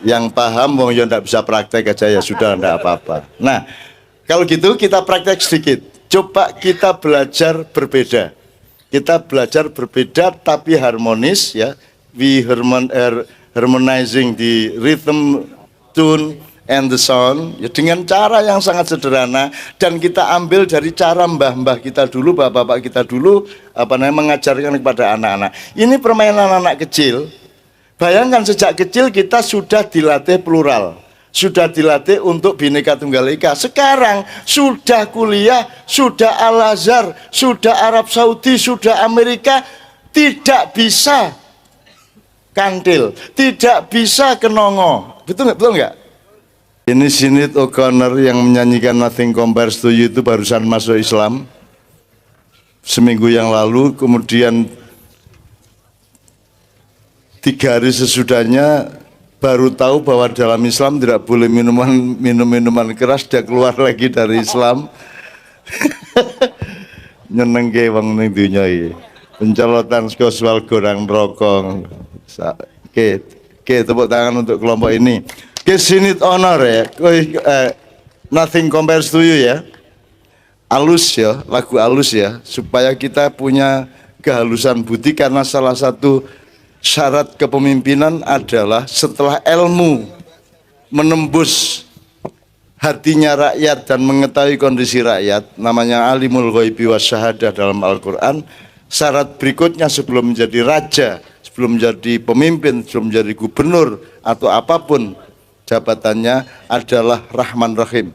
Yang paham wong ya ndak bisa praktek aja ya sudah, ndak apa-apa. Nah, kalau gitu kita praktek sedikit. Coba kita belajar berbeda. Kita belajar berbeda tapi harmonis ya. We harmonizing the rhythm, tune, and the sound ya, dengan cara yang sangat sederhana, dan kita ambil dari cara mbah-mbah kita dulu, bapak-bapak kita dulu mengajarkan kepada anak-anak. Ini permainan anak kecil. Bayangkan sejak kecil kita sudah dilatih plural, sudah dilatih untuk Bhinneka Tunggal Ika. Sekarang sudah kuliah, sudah Al-Azhar, sudah Arab Saudi, sudah Amerika, tidak bisa kandil, tidak bisa kenongo. Betul nggak? Ini Sinead O'Connor yang menyanyikan Nothing Compares to You itu barusan masuk Islam seminggu yang lalu. Kemudian 3 hari sesudahnya baru tahu bahwa dalam Islam tidak boleh minum minuman keras. Dia keluar lagi dari Islam. Nyenengke wong ning dunya iki. Pencolotan seksual gorang rokok. Oke, tepuk tangan untuk kelompok ini. Oke, Sinead O'Connor ya. Nothing Compares to You ya. Alus ya, lagu alus ya, supaya kita punya kehalusan budi, karena salah satu syarat kepemimpinan adalah setelah ilmu menembus hatinya rakyat dan mengetahui kondisi rakyat, namanya alimul ghaibi wasyahadah dalam Al-Quran. Syarat berikutnya sebelum menjadi raja, sebelum menjadi pemimpin, sebelum menjadi gubernur atau apapun jabatannya adalah Rahman Rahim,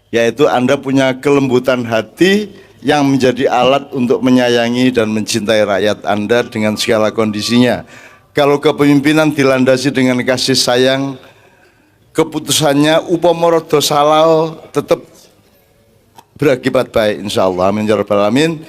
yaitu Anda punya kelembutan hati yang menjadi alat untuk menyayangi dan mencintai rakyat Anda dengan segala kondisinya. Kalau kepemimpinan dilandasi dengan kasih sayang, keputusannya upamorodo salau tetap berakibat baik insyaallah. Amin ya rabbal alamin.